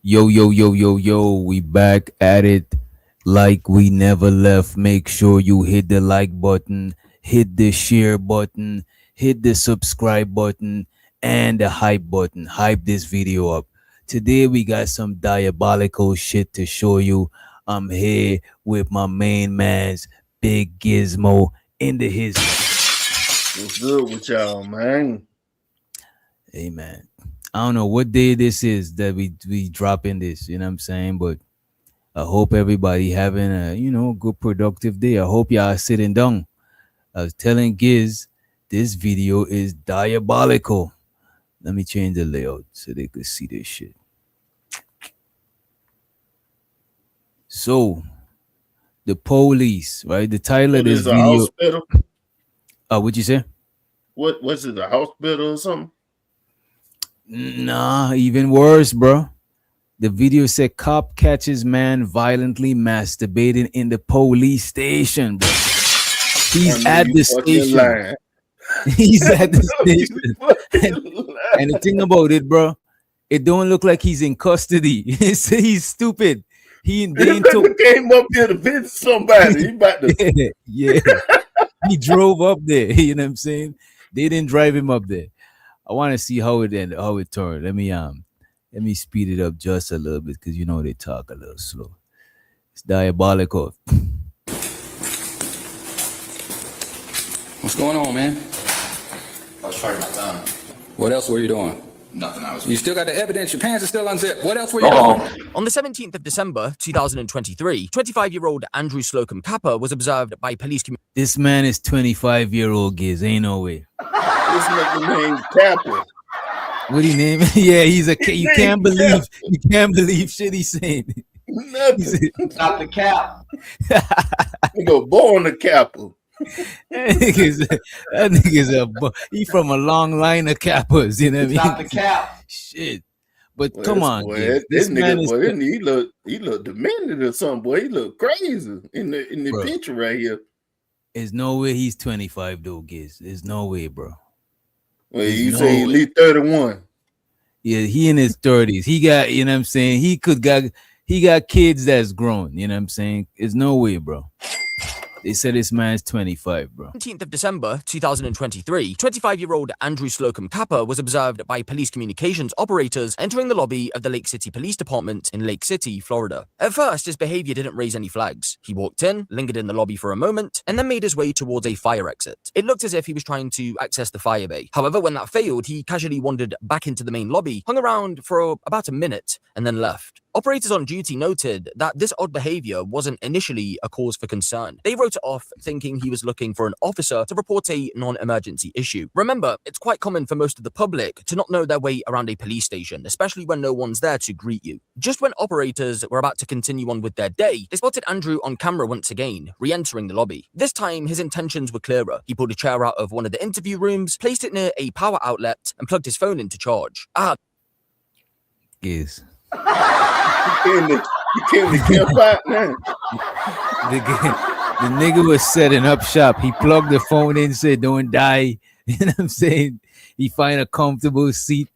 Yo, yo, yo, yo, yo, we back at it like we never left. Make sure you hit the like button, hit the share button, hit the subscribe button, and the hype button. Hype this video up. Today we got some diabolical shit to show you. I'm here with my main man's Big Gizmo in the his. What's good with y'all, man? Hey man, I don't know what day this is that we dropping this. You know what I'm saying, but I hope everybody having a good productive day. I hope y'all sitting down. I was telling Giz this video is diabolical. Let me change the layout so they could see this shit. So the police, right? The title of What this is a video. hospital? What you say? What was it? A hospital or something? Nah, even worse, bro. The video said cop catches man violently masturbating in the police station, bro. I He's know at you the fucking station. lying. He's at the I know you station. And, fucking and the lying. thing about it, bro, it don't look like he's in custody. He's stupid. They This ain't took. nigga came up here to visit somebody. He about to. Yeah. He drove up there. You know what I'm saying? They didn't drive him up there. I want to see how it ended, how it turned. Let me speed it up just a little bit because they talk a little slow. It's diabolical. What's going on, man? I was charging my phone. What else were you doing? Nothing. I was. You still got the evidence. Your pants are still unzipped. What else were you doing? On the 17th of December 2023, 25-year-old Andrew Slocum Capper was observed by police This man is 25-year-old Giz. Ain't no way. This nigga named Kappa. What he name? Yeah, he's a. His You name can't believe. Kappa. You can't believe shit he's saying. Nothing. Stop the cap. Nigga born a Kappa. He from a long line of cappers. You know what I Stop mean? the cap. Shit. But Boy, come on, boy, Giz. this This man nigga, is. boy, he look demented or something. Boy, he look crazy in the Bro. picture right here. There's no way he's 25 though, Giz. There's no way, bro. Well, There's you no say way. at least 31. Yeah, he in his 30s. He got, you know what I'm saying? He got kids that's grown, you know what I'm saying? There's no way, bro. They said this man's 25, bro. 17th of December 2023, 25-year-old Andrew Slocum Capper was observed by police communications operators entering the lobby of the Lake City Police Department in Lake City, Florida. At first, his behavior didn't raise any flags. He walked in, lingered in the lobby for a moment, and then made his way towards a fire exit. It looked as if he was trying to access the fire bay. However, when that failed, he casually wandered back into the main lobby, hung around for about a minute, and then left. Operators on duty noted that this odd behavior wasn't initially a cause for concern. They wrote it off, thinking he was looking for an officer to report a non-emergency issue. Remember, it's quite common for most of the public to not know their way around a police station, especially when no one's there to greet you. Just when operators were about to continue on with their day, they spotted Andrew on camera once again, re-entering the lobby. This time, his intentions were clearer. He pulled a chair out of one of the interview rooms, placed it near a power outlet, and plugged his phone in to charge. Giz. You came to camp out, man. The nigga was setting up shop. He plugged the phone in, said, "Don't die." You know what I'm saying? He find a comfortable seat.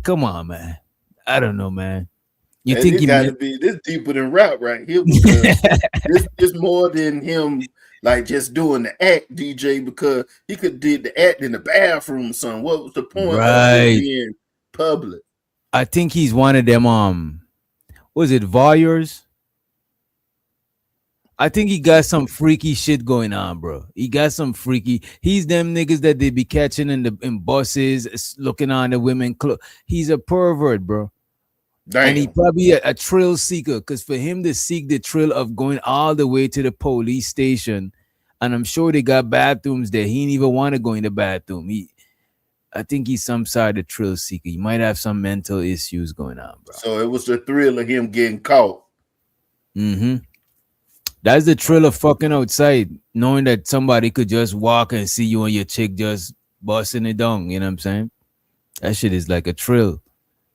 Come on, man. I don't know, man. You And think this he got to meant- be this deeper than rap right here because this more than him like just doing the act DJ because he could did the act in the bathroom or something. What was the point of Right. it being public? I think he's one of them. Was it voyeurs? I think he got some freaky shit going on, bro. He got some freaky. He's them niggas that they be catching in buses, looking on the women. He's a pervert, bro. Damn. And he probably a thrill seeker, because for him to seek the thrill of going all the way to the police station, and I'm sure they got bathrooms there. He didn't even want to go in the bathroom. I think he's some sort of thrill seeker. He might have some mental issues going on, bro. So it was the thrill of him getting caught. Mm-hmm. That's the thrill of fucking outside, knowing that somebody could just walk and see you and your chick just busting it down. You know what I'm saying? That shit is like a thrill.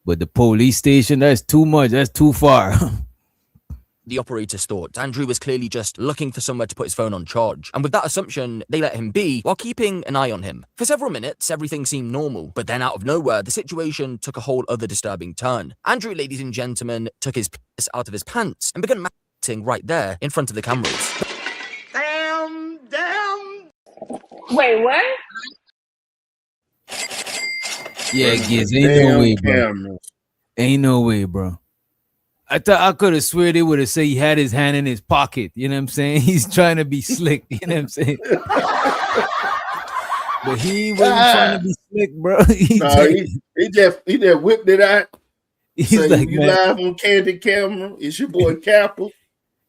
But the police station, that's too much. That's too far. The operators thought Andrew was clearly just looking for somewhere to put his phone on charge, and with that assumption, they let him be while keeping an eye on him. For several minutes, everything seemed normal, but then out of nowhere, the situation took a whole other disturbing turn. Andrew, ladies and gentlemen, took his piss out of his pants and began acting right there in front of the cameras. Damn. Wait, what? Yeah, Giz, ain't no way, bro. Cameras. Ain't no way, bro. I thought I could have swear they would have said he had his hand in his pocket. You know what I'm saying? He's trying to be slick. You know what I'm saying? But he wasn't trying to be slick, bro. He just whipped it out. He's Say, like, you man, live on Candid Camera. It's your boy Kappa.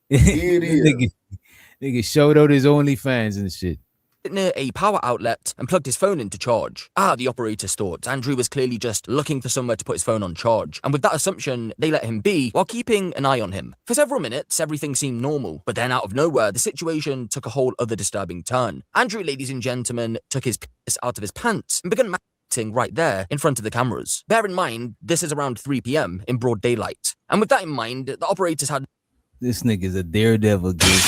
Here it is. nigga showed out his OnlyFans and shit. Near a power outlet and plugged his phone in to charge. The operators thought Andrew was clearly just looking for somewhere to put his phone on charge, and with that assumption, they let him be while keeping an eye on him. For several minutes, everything seemed normal, but then out of nowhere, the situation took a whole other disturbing turn. Andrew, ladies and gentlemen, took his piss out of his pants and began acting right there in front of the cameras. Bear in mind, this is around 3 p.m. in broad daylight, and with that in mind, the operators had... This nigga's a daredevil, dude.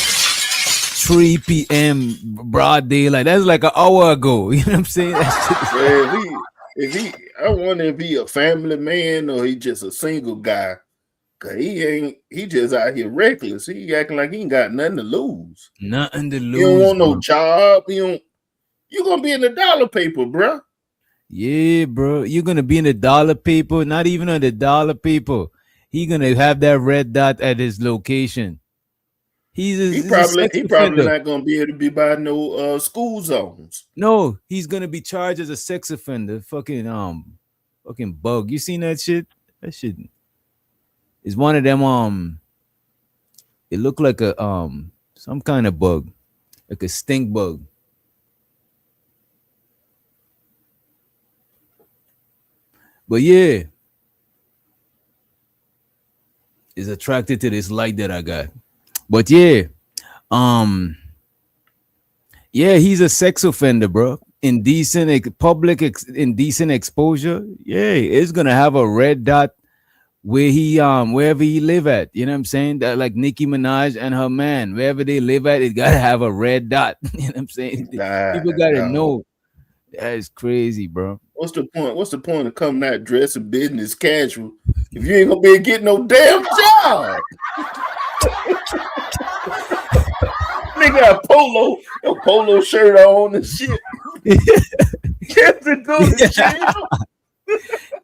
3 p.m. broad daylight. That's like an hour ago. You know what I'm saying? I wonder if he a family man or he just a single guy. Cause he just out here reckless. He acting like he ain't got nothing to lose. Nothing to lose. He don't want no job. You gonna be in the dollar paper, bro. Yeah, bro. You're gonna be in the dollar paper. Not even on the dollar paper. He gonna have that red dot at his location. He probably not gonna be able to be by no school zones. No, he's gonna be charged as a sex offender. Fucking bug. You seen that shit? That shit is one of them. It looked like a some kind of bug, like a stink bug. But yeah, is attracted to this light that I got. But yeah, yeah, he's a sex offender, bro. Indecent indecent exposure. Yeah, it's gonna have a red dot where he wherever he live at. You know what I'm saying? That like Nicki Minaj and her man, wherever they live at, it gotta have a red dot. You know what I'm saying? People gotta know. That is crazy, bro. What's the point? What's the point of coming out dressing business casual if you ain't gonna be able to get no damn job? Nigga got a polo shirt on and shit.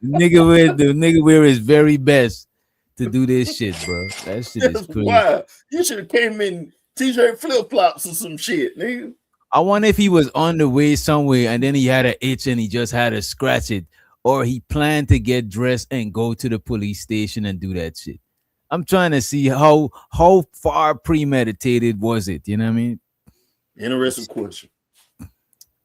Nigga wear his very best to do this shit, bro. That shit is crazy. Why? You should have came in t-shirt flip flops or some shit, nigga. I wonder if he was on the way somewhere and then he had an itch and he just had to scratch it, or he planned to get dressed and go to the police station and do that shit. I'm trying to see how far premeditated was it. You know what I mean? Interesting question.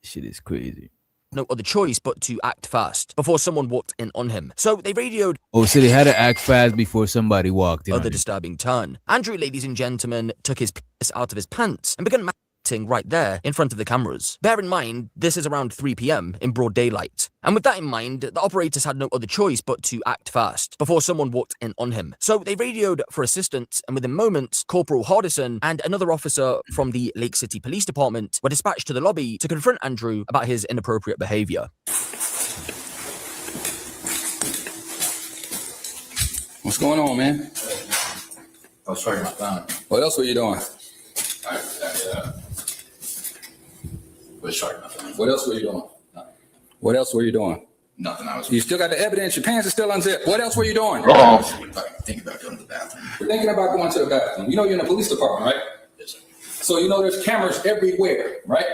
Shit is crazy. No other choice but to act fast before someone walked in on him. So they radioed. Oh, so they had to act fast before somebody walked in. Other disturbing turn. Andrew, ladies and gentlemen, took his piss out of his pants and began right there in front of the cameras. Bear in mind, this is around 3 p.m. in broad daylight. And with that in mind, the operators had no other choice but to act fast before someone walked in on him. So they radioed for assistance, and within moments, Corporal Hardison and another officer from the Lake City Police Department were dispatched to the lobby to confront Andrew about his inappropriate behavior. What's going on, man? I was charging my phone. What else were you doing? Was charging my phone. What else were you doing? What else were you doing? Nothing. I was. You still got the evidence. Your pants are still unzipped. What else were you doing? I was thinking about going to the bathroom. You're thinking about going to the bathroom. You know you're in the police department, right? Yes, sir. So you know there's cameras everywhere, right?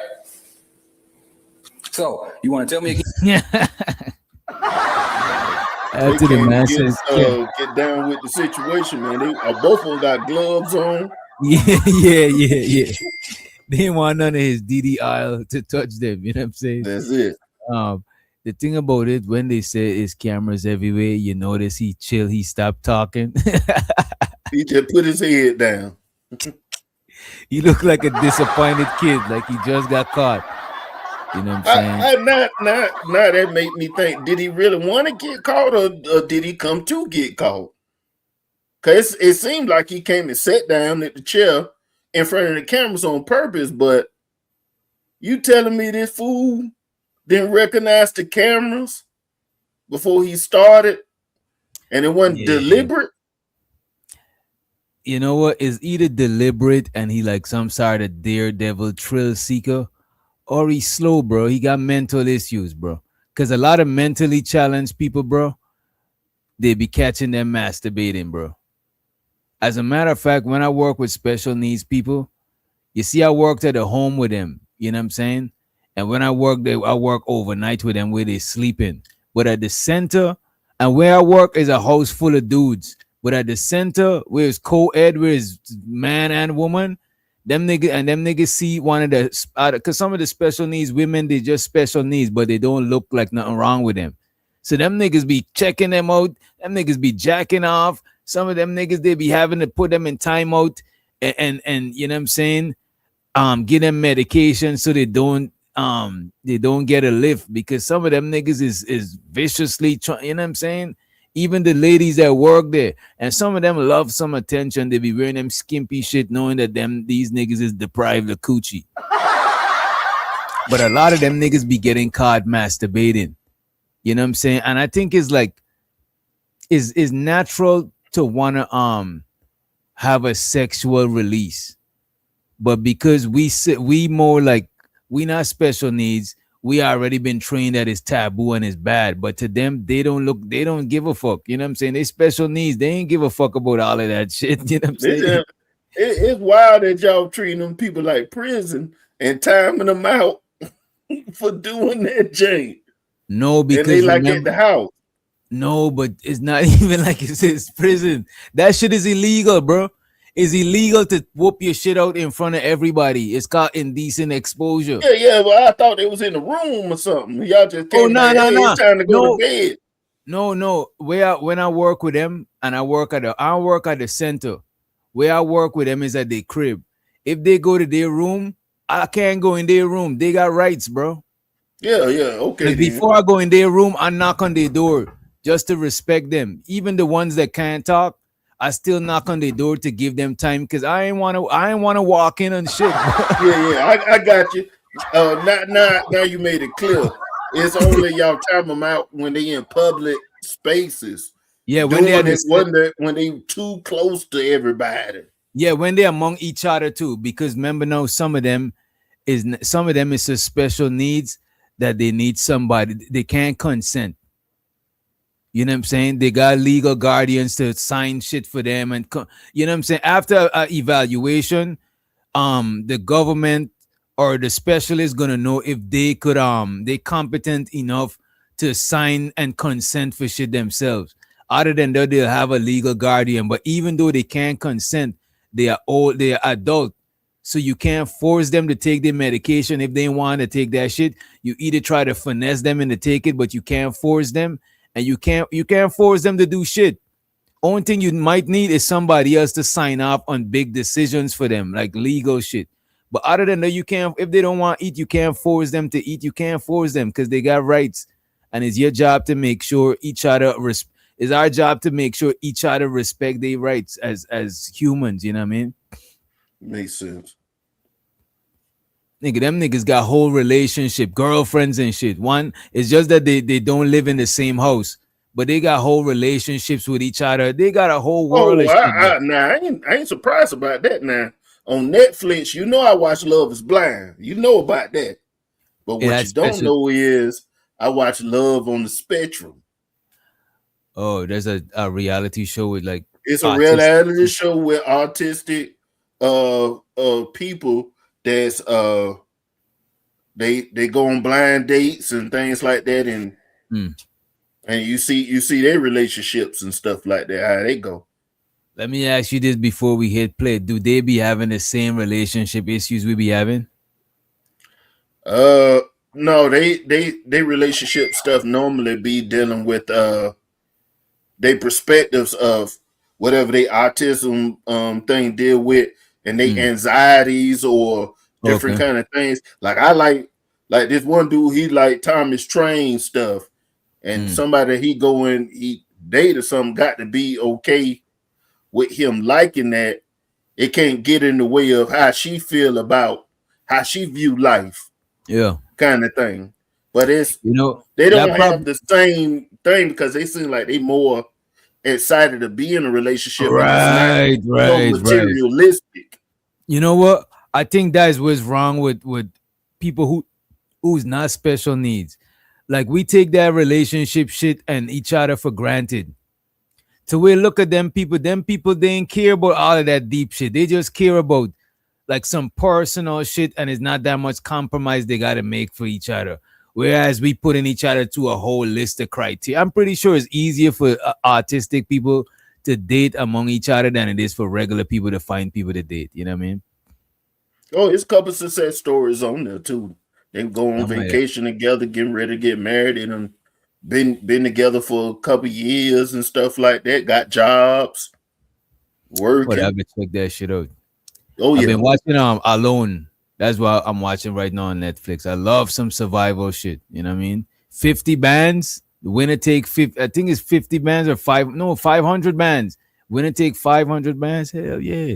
So you want to tell me again? After the masses get down with the situation, man. They both of them got gloves on. Yeah. They didn't want none of his DDI to touch them. You know what I'm saying? That's it. The thing about it, when they say it's cameras everywhere, you notice he chill, he stopped talking. He just put his head down. He looked like a disappointed kid, like he just got caught. You know what I'm saying? Now that make me think, did he really want to get caught or did he come to get caught? Cause it seemed like he came and sat down at the chair in front of the cameras on purpose, but you telling me this fool didn't recognize the cameras before he started and it wasn't Yeah. deliberate? You know what? It's either deliberate and he like some sort of daredevil thrill seeker, or he's slow, bro. He got mental issues, bro. Cause a lot of mentally challenged people, bro, they be catching them masturbating, bro. As a matter of fact, when I work with special needs people, you see, I worked at a home with them. You know what I'm saying? And when I work there, I work overnight with them where they sleeping. But at the center, and where I work is a house full of dudes. But at the center, where it's co-ed, where it's man and woman, them niggas see one of the because some of the special needs women, they just special needs, but they don't look like nothing wrong with them. So them niggas be checking them out. Them niggas be jacking off. Some of them niggas they be having to put them in timeout and you know what I'm saying, give them medication so they don't get a lift, because some of them niggas is viciously trying, you know what I'm saying? Even the ladies that work there, and some of them love some attention. They be wearing them skimpy shit, knowing that these niggas is deprived of coochie. But a lot of them niggas be getting caught masturbating. You know what I'm saying? And I think it's like is natural to wanna have a sexual release. But because we more like, we not special needs, we already been trained that it's taboo and it's bad. But to them, they don't give a fuck. You know what I'm saying? They special needs, they ain't give a fuck about all of that shit. You know what I'm saying? It's wild that y'all treating them people like prison and timing them out for doing that, Jay. No, because and they like at the house. No, but it's not even like it's prison. That shit is illegal, bro. It's illegal to whoop your shit out in front of everybody. It's called indecent exposure. Yeah, but I thought it was in the room or something. Y'all just came no, it's time to go to bed. No. When I work with them and I work at the center, where I work with them is at their crib. If they go to their room, I can't go in their room. They got rights, bro. Yeah, okay. Before I go in their room, I knock on their door just to respect them. Even the ones that can't talk, I still knock on their door to give them time, because I ain't wanna walk in and shit. I got you. Now you made it clear. It's only y'all time them out when they in public spaces. Yeah, when they too close to everybody. Yeah, when they're among each other too, because remember now, some of them is a special needs that they need somebody. They can't consent. You know what I'm saying? They got legal guardians to sign shit for them, and you know what I'm saying? After evaluation, the government or the specialist gonna know if they could they competent enough to sign and consent for shit themselves. Other than that, they'll have a legal guardian. But even though they can't consent, they are adult. So you can't force them to take their medication if they want to take that shit. You either try to finesse them into take it, but you can't force them. And you can't force them to do shit. Only thing you might need is somebody else to sign off on big decisions for them, like legal shit. But other than that, you can't. If they don't want to eat, you can't force them to eat. You can't force them because they got rights, and it's your job to make sure each other. It's our job to make sure each other respect their rights as humans. You know what I mean? Makes sense. Nigga, them niggas got whole relationship, girlfriends and shit. One, it's just that they don't live in the same house, but they got whole relationships with each other. They got a whole world of shit. I ain't surprised about that now. On Netflix, you know I watch Love is Blind. You know about that. But what you don't know is I watch Love on the Spectrum. Oh, there's a reality show with like... It's a reality show with autistic people that's they go on blind dates and things like that, and you see their relationships and stuff like that, how they go. Let me ask you this before we hit play. Do they be having the same relationship issues we be having? No, they relationship stuff normally be dealing with their perspectives of whatever they autism thing deal with, and they anxieties or different kind of things. Like I like this one dude, he like Thomas Train stuff, and somebody he date or something got to be okay with him liking that, it can't get in the way of how she feel about how she view life, Yeah. kind of thing. But it's You know, they don't that have problem. the same thing because they seem like they more excited to be in a relationship and it's not Right, so right. materialistic. You know what? I think that is what's wrong with people who's not special needs. Like we take that relationship shit and each other for granted. So we look at them people they ain't care about all of that deep shit. They just care about like some personal shit and it's not that much compromise they gotta make for each other. Whereas we put in each other to a whole list of criteria. I'm pretty sure it's easier for artistic people to date among each other than it is for regular people to find people to date. You know what I mean? Oh, it's a couple success stories on there too. They go on I'm like, vacation together, getting ready to get married, and been together for a couple years and stuff like that. Got jobs, whatever, working. check that shit out. Oh I've yeah, been watching Alone. That's what I'm watching right now on Netflix. I love some survival shit. You know what I mean? 50 bands. The winner take 50. I think it's 50 bands or 500 bands. Winner take 500 bands. Hell yeah.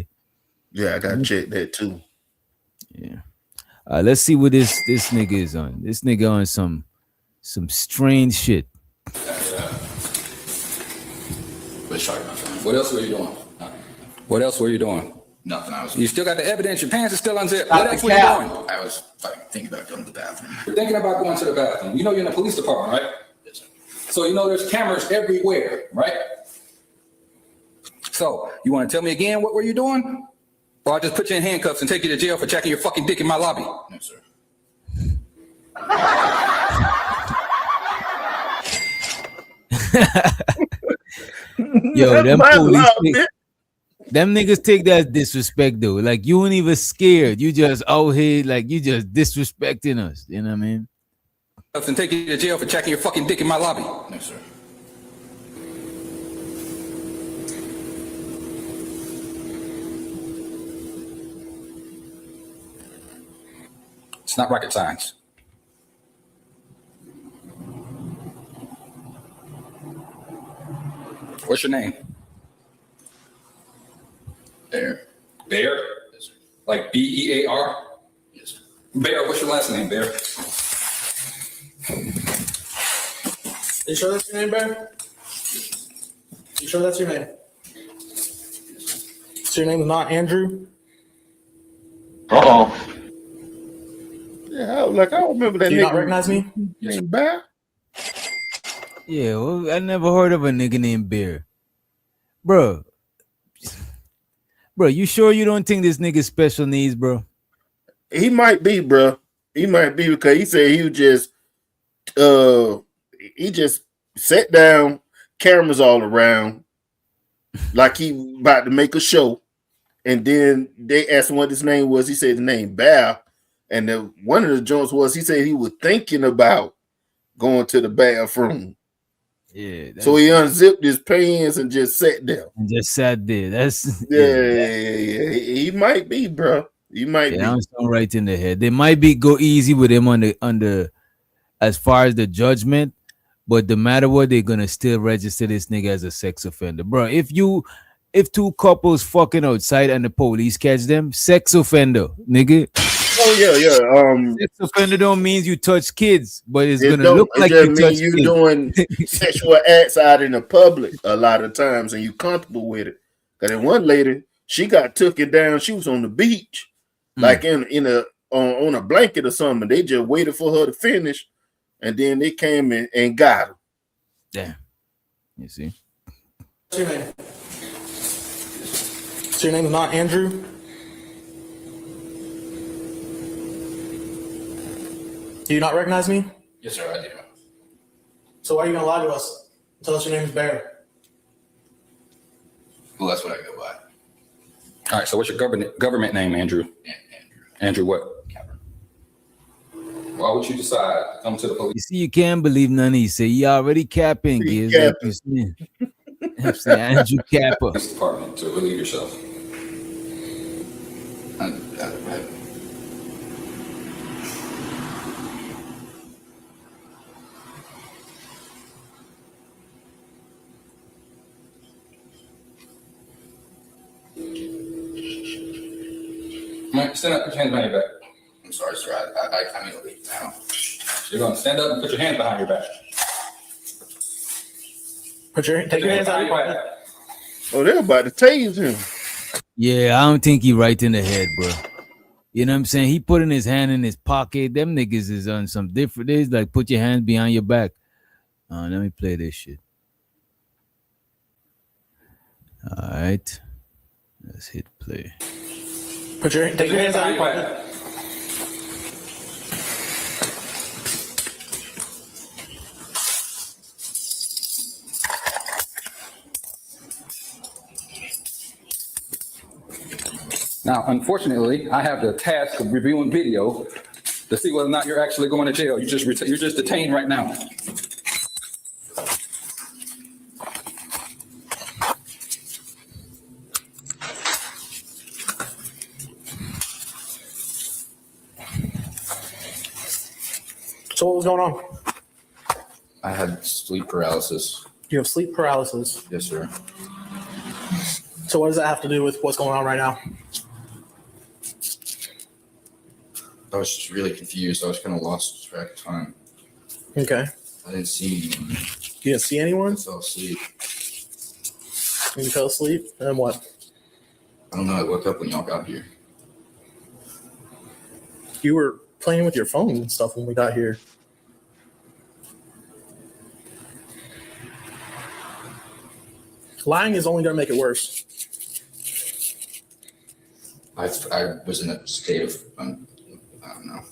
yeah. I gotta check that too. Yeah. Let's see what this nigga is on. This nigga on some strange shit. But sorry about that. What else were you doing? What else were you doing? Nothing. You still got the evidence. Your pants are still unzipped. Stop What the else were you cap. doing? I was thinking about going to the bathroom. You're thinking about going to the bathroom. You know you're in the police department, right? Yes, sir. So you know there's cameras everywhere, right? So you want to tell me again what were you doing? Or I'll just put you in handcuffs and take you to jail for checking your fucking dick in my lobby. No, sir. Yo, them My police love, man. them niggas take that as disrespect though. Like you ain't even scared. You just out here like you just disrespecting us. You know what I mean? And take you to jail for checking your fucking dick in my lobby. No, sir. It's not rocket science. What's your name? There. Bear? Yes, sir. Like Bear? Yes, sir. Bear, what's your last name, Bear? You sure that's your name, Bear? You sure that's your name? So your name is not Andrew? Yeah, I don't remember that Do you not nigga recognize me? named Bear. Yeah, well, I never heard of a nigga named Bear. Bro. Bro, you sure you don't think this nigga special needs, bro? He might be, bro. He might be because he said he just sat down, cameras all around, like he about to make a show. And then they asked him what his name was. He said the name Bear. And one of the joints was he said he was thinking about going to the bathroom. Yeah. So he unzipped his pants and just sat there. And just sat there. That's Yeah. He might be, bro. He might yeah, be. I'm still right in the head. They might be go easy with him on the as far as the judgment, but no matter what, they're gonna still register this nigga as a sex offender, bro. If two couples fucking outside and the police catch them, sex offender, nigga. Oh yeah. Sex offender don't mean you touch kids, but it's It gonna don't. look It like just you mean touch you kids. doing sexual acts out in the public a lot of times, and you comfortable with it. Cause then one lady, she got took it down. She was on the beach, like in a on a blanket or something. They just waited for her to finish, and then they came in and got her. Damn. You see? What's your name? So your name is not Andrew? Do you not recognize me? Yes, sir, I do. So why are you gonna lie to us and tell us your name is Bear? Well, that's what I go by. All right, so what's your government name, Andrew? Andrew. Andrew what? Capper. Why would you decide to come to the police You see, you can't believe none of you say you already capping, He Giz. Like capping. you saying. I'm saying Andrew Capper. department to relieve yourself? I Mike, stand up, put your hands behind your back. I'm sorry, sir. I need to leave now. You're gonna stand up and put your hands behind your back. Take your hands out of your pocket. Oh, they're about to tase him. Yeah, I don't think he right in the head, bro. You know what I'm saying? He putting his hand in his pocket. Them niggas is on some different days. Like, put your hands behind your back. Let me play this shit. All right. Let's hit play. Take your hands out of your pocket. Now, unfortunately, I have the task of reviewing video to see whether or not you're actually going to jail. You're just detained right now. So what was going on? I had sleep paralysis. You have sleep paralysis. Yes, sir. So what does that have to do with what's going on right now? I was just really confused. I was kind of lost track of time. Okay. I didn't see anyone. You didn't see anyone? I fell asleep. You fell asleep? And then what? I don't know. I woke up when y'all got here. You were playing with your phone and stuff when we got here. Lying is only going to make it worse. I was in a state of, I don't know.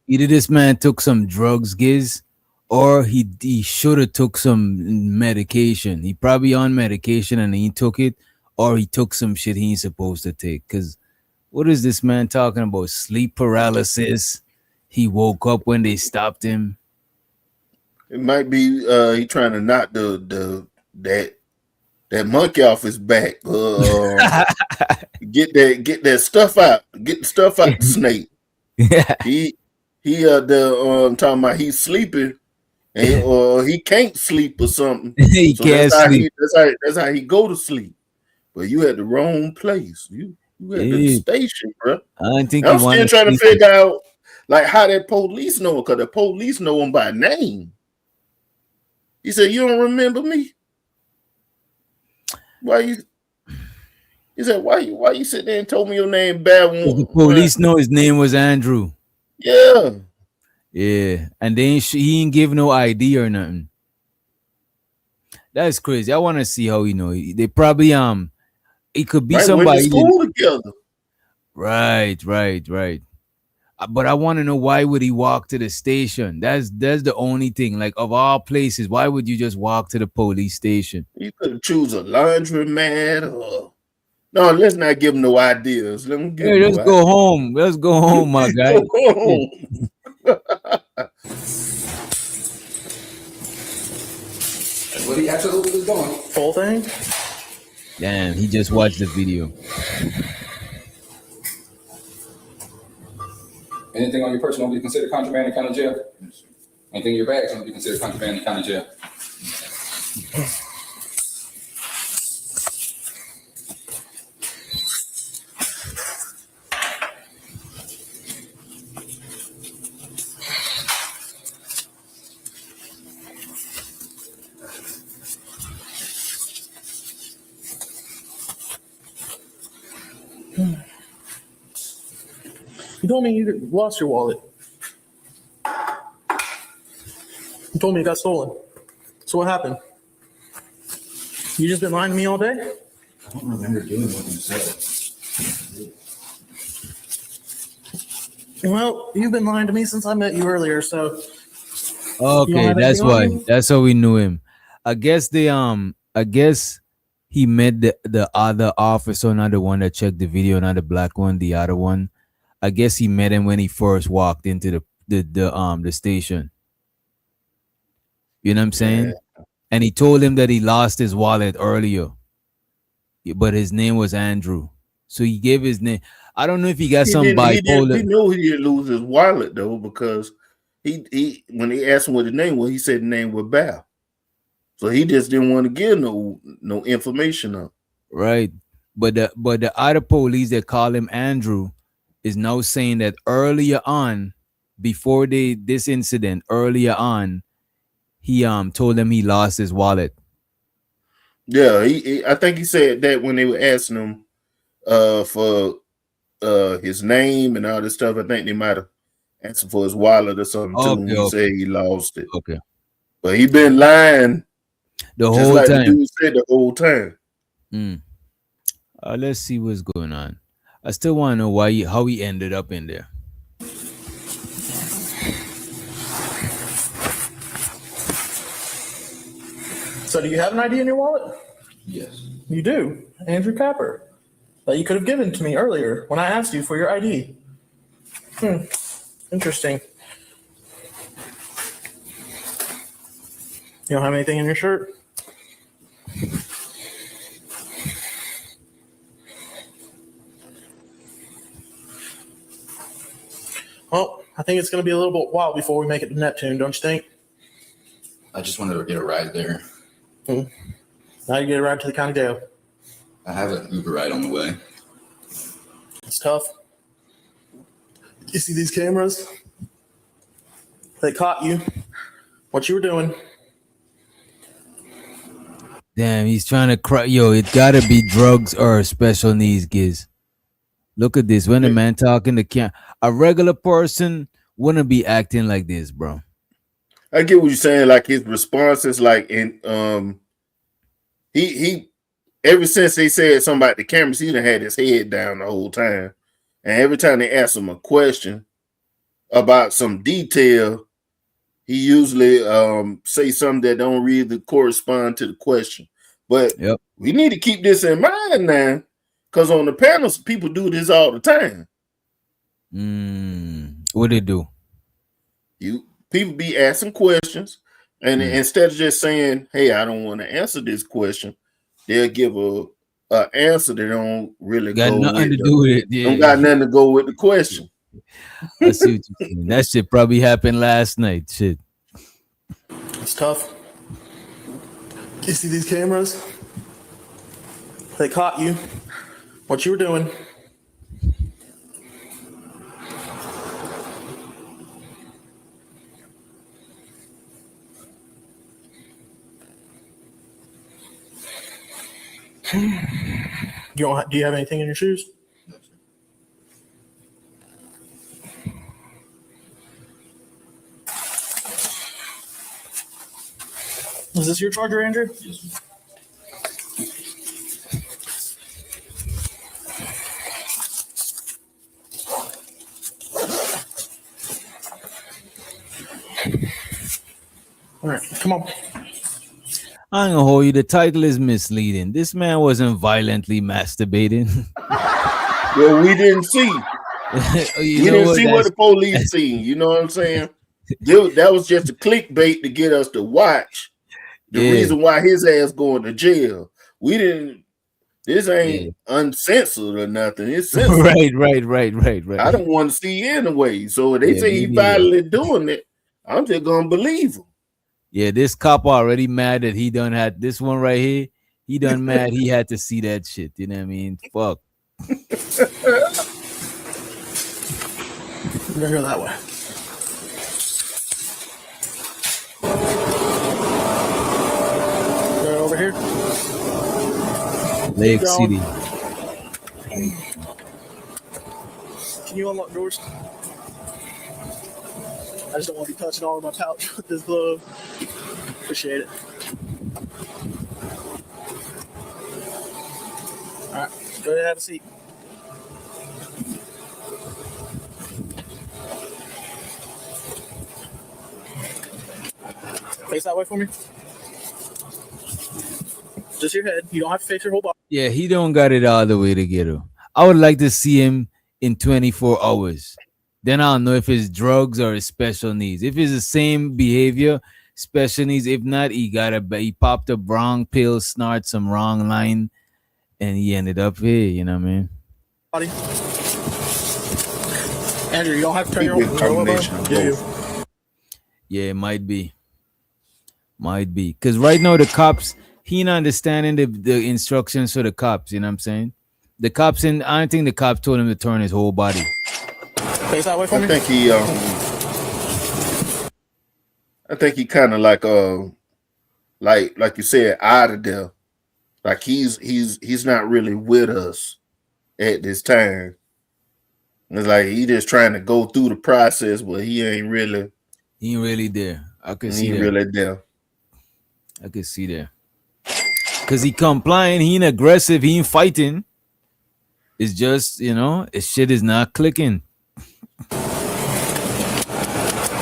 Either this man took some drugs, Giz, or he should have took some medication. He probably on medication and he took it, or he took some shit he ain't supposed to take. Because what is this man talking about? Sleep paralysis. He woke up when they stopped him. It might be he trying to knock that monkey off his back. Get that stuff out. Get the stuff out the snake. He talking about he's sleeping and he can't sleep or something. He So can't sleep. That's how he go to sleep. But you at the wrong place. You at the station, bro. I think I'm still trying to figure out like how that police know him, because the police know him by name. He said, "You don't remember me? Why you?" He said, "Why you sit there and told me your name bad?" The police know his name was Andrew. Yeah. Yeah, and then he ain't give no ID or nothing. That's crazy. I want to see how he know. They probably it could be Right, somebody. went to school together. Right. But I want to know, why would he walk to the station? That's the only thing. Like, of all places, why would you just walk to the police station? You could choose a laundromat or no. Let's not give him no ideas. Let's go home. Let's go home, my guy. Go home. That's what he absolutely was doing. Full thing? Damn, he just watched the video. Anything on your person will be considered contraband in county jail. Anything in your bags will be considered contraband in county jail. You told me you lost your wallet. You told me it got stolen. So what happened? You just been lying to me all day? I don't remember doing what you said. Well, you've been lying to me since I met you earlier, so. Okay, that's why. That's how we knew him. I guess he met the other officer, not the one that checked the video, not the black one, the other one. I guess he met him when he first walked into the station. You know what I'm saying? Yeah. And he told him that he lost his wallet earlier, but his name was Andrew. So he gave his name. I don't know if he got some bipolar. We know he didn't lose his wallet though, because he when they asked him what his name was, he said the name was Bal. So he just didn't want to give no information up. right? But the other police that call him Andrew is now saying that earlier on, before this incident, earlier on, he told them he lost his wallet. Yeah, I think he said that when they were asking him for his name and all this stuff. I think they might have answered for his wallet or something too, and Okay, he okay, said he lost it. okay. But he been lying The just whole like the time. dude said the whole time. Mm. Let's see what's going on. I still want to know how he ended up in there. So do you have an ID in your wallet? Yes. You do, Andrew Capper, that you could have given to me earlier when I asked you for your ID. Interesting. You don't have anything in your shirt? Well, I think it's going to be a little bit while before we make it to Neptune, don't you think? I just wanted to get a ride there. Now you get a ride to the county jail. I have an Uber ride on the way. It's tough. You see these cameras? They caught you. What you were doing. Damn, he's trying to cry. Yo, it gotta be drugs or special needs, Giz. Look at this. When a man talking to a regular person wouldn't be acting like this, bro. I get what you're saying. Like his response is like in he ever since they said something about the cameras, he done had his head down the whole time. And every time they ask him a question about some detail, he usually say something that don't really correspond to the question. But we need to keep this in mind now, because on the panels, people do this all the time. What they do? People be asking questions, and instead of just saying, "Hey, I don't want to answer this question," they'll give a answer that don't really got go nothing with to do with it. don't got nothing to go with the question. I see what you're saying. That shit probably happened last night. Shit. It's tough. You see these cameras? They caught you. What you were doing. Do you have anything in your shoes? Is this your charger, Andrew? Yes. All right, come on. I ain't gonna hold you. The title is misleading. This man wasn't violently masturbating. Well, we didn't see. We didn't see what the police that's- seen. You know what I'm saying? That was just a clickbait to get us to watch. The reason why his ass going to jail. We didn't. This ain't uncensored or nothing. It's censored. Right. I don't want to see anyway. So if they say he violently doing it, I'm just gonna believe him. Yeah, this cop already mad that he done had this one right here. He done mad he had to see that shit. You know what I mean? Fuck. We're gonna go that way. Go over here. Lake City. Can you unlock doors? I just don't want to be touching all of my pouch with this glove. Appreciate it. All right, go ahead and have a seat. Face that way for me. Just your head. You don't have to face your whole body. Yeah, he don't got it all the way together. I would like to see him in 24 hours. Then I'll know if it's drugs or it's special needs. If it's the same behavior, special needs. If not, he popped a wrong pill, snort some wrong line, and he ended up here. You know what I mean? Body. Andrew, you don't have to turn your own combination of do you? both. Yeah, it might be. Because right now the cops, he not understanding the instructions for the cops. You know what I'm saying? The cops in. I don't think the cops told him to turn his whole body. Face that way for I me. think he I think he kind of like you said, out of there. Like he's not really with us at this time. It's like he just trying to go through the process, but He ain't really there. I could he see ain't that. really there. I could see that. Cause he complying, he ain't aggressive, he ain't fighting. It's just, his shit is not clicking.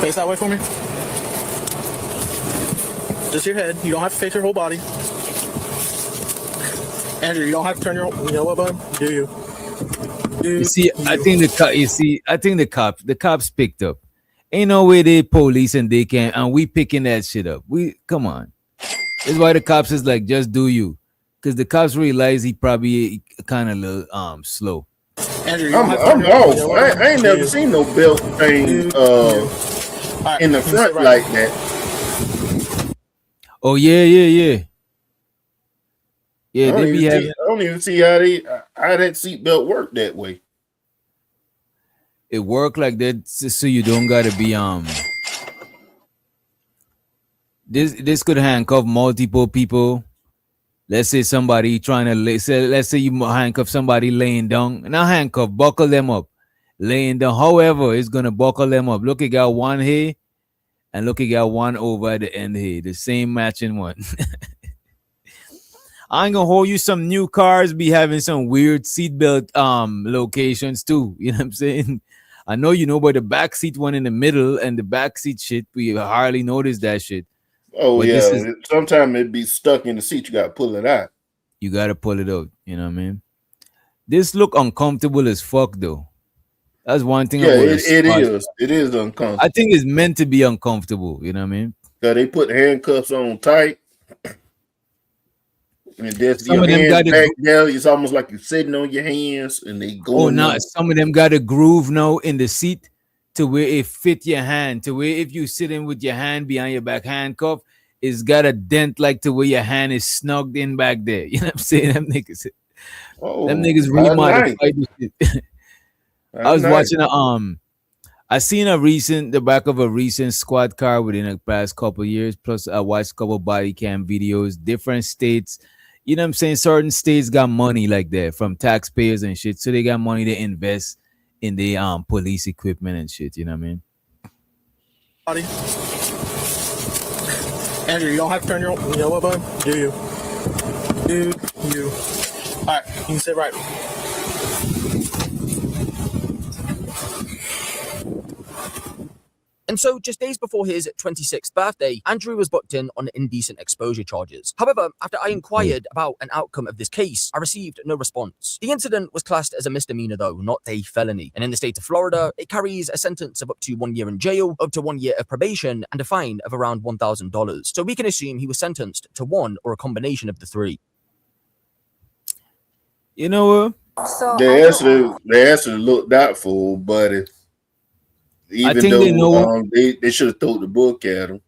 Face that way for me. Just your head. You don't have to face your whole body. Andrew, you don't have to turn your. You know what, bud? Do you? You see, I think the cops picked up. Ain't no way they police and they can, and we picking that shit up. We come on. That's why the cops is like, just do you, because the cops realize he probably kind of little slow. Andrew, you don't have to I'm turn your. off. You know what, bud? I ain't Do never you? seen no belt thing All right, in the you sit front right. like that. Oh yeah. Yeah, they be having. I don't even see how that seatbelt work that way. It work like that so you don't gotta be this could handcuff multiple people. Let's say somebody trying to let's say you handcuff somebody laying down. Not handcuff, buckle them up. Laying down. However, it's gonna buckle them up. Look, it got one here and look, it got one over at the end here. The same matching one. I ain't gonna hold you. Some new cars be having some weird seatbelt locations too. You know what I'm saying? I know you know about the backseat one in the middle and the backseat shit. We hardly notice that shit. Oh But this is yeah, sometimes it be stuck in the seat. You got to pull it out. you gotta pull it out. You know what I mean? This look uncomfortable as fuck though. That's one thing Yeah, about a it squad. is. It is I uncomfortable. think it's meant to be uncomfortable. You know what I mean? Cause they put handcuffs on tight, and just Some your of them hands got a back there. It's almost like you're sitting on your hands, and they oh going no, on. some of them got a groove now in the seat to where it fit your hand. To where if you sitting with your hand behind your back handcuff, it's got a dent like to where your hand is snugged in back there. You know what I'm saying? Them Oh, niggas that's nice. remodified this shit. I That's was nice. watching I seen the back of a recent squad car within the past couple years. Plus, I watched a couple body cam videos, different states. You know what I'm saying? Certain states got money like that from taxpayers and shit, so they got money to invest in the police equipment and shit. You know what I mean? Body. Andrew, you don't have to turn your. You know what, bud? Do you? Do you? All right, you can sit right. And so, just days before his 26th birthday, Andrew was booked in on indecent exposure charges. However, after I inquired about an outcome of this case, I received no response. The incident was classed as a misdemeanor, though, not a felony. And in the state of Florida, it carries a sentence of up to 1 year in jail, up to 1 year of probation, and a fine of around $1,000. So we can assume he was sentenced to one or a combination of the three. You know what? So They actually looked out for old buddy, I even think they though know. they should have thrown the book at him.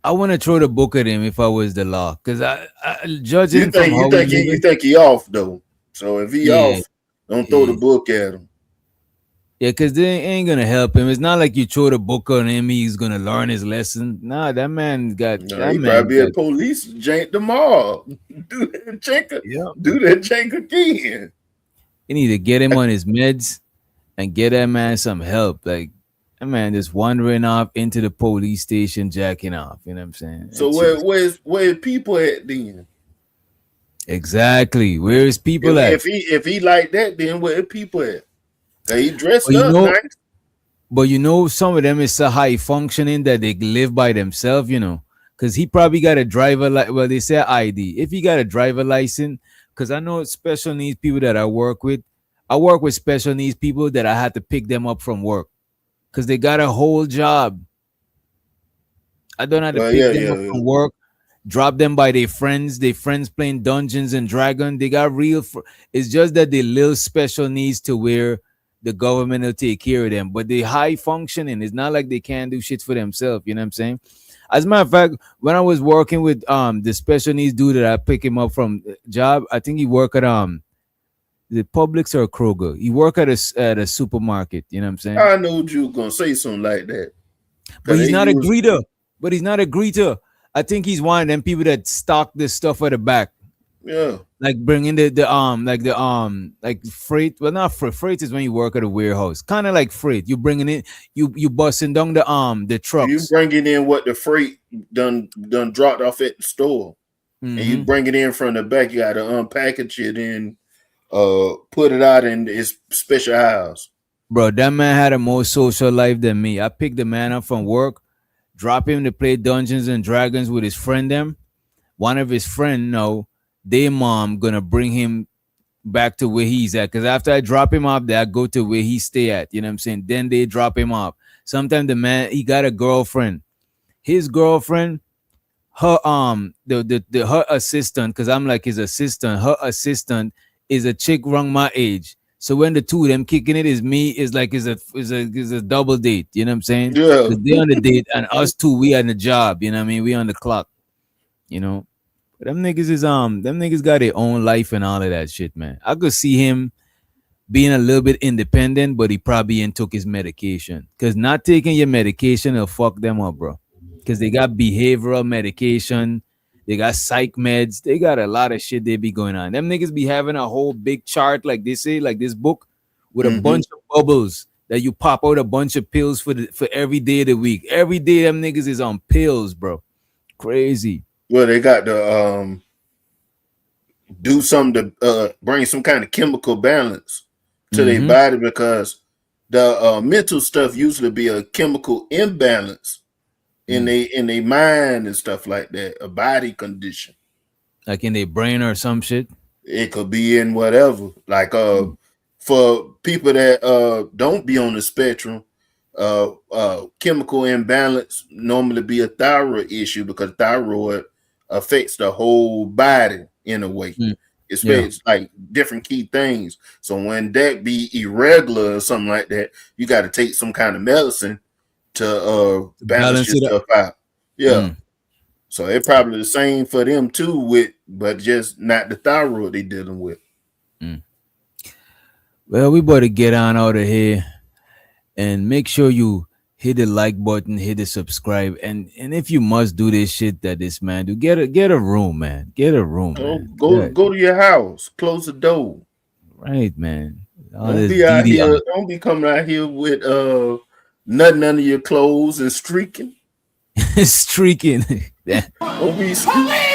I want to throw the book at him if I was the law, because I You judging from think how he you moving. think he off though? So if he Yeah, off, don't throw the yeah. book at him. Yeah, because they ain't gonna help him. It's not like you throw the book on him, he's gonna learn his lesson. Nah, No, that he man probably be got at police jank tomorrow. yeah. Do that jank again. You need to get him on his meds and get that man some help. Like that man just wandering off into the police station jacking off. You know what I'm saying? So That shit is where's people at then? exactly where is people at? If he like that, then where people at? 'Cause he dressed But you up know, nice. some of them is so high functioning that they live by themselves, because he probably got a driver well, they say ID. If he got a driver license, because I know special needs people that I work with special needs people that I had to pick them up from work because they got a whole job. I don't have to Well, pick yeah, them yeah, up yeah. from work, drop them by their friends playing Dungeons and Dragons. They got it's just that they little special needs to where the government will take care of them. But they high functioning. It's not like they can't do shit for themselves. You know what I'm saying? As a matter of fact, when I was working with the special needs dude that I pick him up from job, I think he worked at the Publix or Kroger. He worked at a supermarket. You know what I'm saying? I know you were gonna say something like that. But Cause he's they not a use greeter. But he's not a greeter. I think he's one of them people that stock this stuff at the back. yeah. Like bringing like freight. Well, not freight. Freight is when you work at a warehouse. Kind of like freight. You bringing it. You busting down the You trucks. bringing in what the freight done dropped off at the store, and you Hmm. bring it in from the back. You got to unpackage it and put it out in its special house. Bro, that man had a more social life than me. I picked the man up from work, drop him to play Dungeons and Dragons with his friend them. One of his friend, no, their mom gonna bring him back to where he's at. Cause after I drop him off there, I go to where he stay at. You know what I'm saying? Then they drop him off. Sometimes the man he got a girlfriend. His girlfriend, her the her assistant, because I'm like his assistant, her assistant is a chick around my age. So when the two of them kicking it is me, is like is a double date. You know what I'm saying? Yeah, Because they on the date and us two, we on the job. You know what I mean? We on the clock. You know? But them niggas got their own life and all of that shit, man. I could see him being a little bit independent, but he probably ain't took his medication. Cause not taking your medication will fuck them up, bro. Cause they got behavioral medication, they got psych meds, they got a lot of shit they be going on. Them niggas be having a whole big chart, like they say, like this book, with a hmm bunch of bubbles that you pop out a bunch of pills for every day of the week. Every day them niggas is on pills, bro. Crazy. well, they got to do something to bring some kind of chemical balance to their Mm-hmm. body because the mental stuff usually be a chemical imbalance in their mind and stuff like that, a body condition. Like in their brain or some shit. It could be in whatever. Like for people that don't be on the spectrum, chemical imbalance normally be a thyroid issue because thyroid affects the whole body in a way. Mm. It Yeah. affects like different key things. So when that be irregular or something like that, you got to take some kind of medicine to To balance balance it up. yourself out. Yeah. Mm. So it probably the same for them too, with but just not the thyroid they dealing with. Mm. Well, we better get on out of here and make sure you hit the like button, hit the subscribe, and if you must do this shit that this man do, get a room, man. Get a room, Oh, man. go Good. go to your house, close the door. Right, man. All Don't this be out DDR. here. Don't be coming out here with nothing under your clothes and streaking. Streaking. Don't be streaking.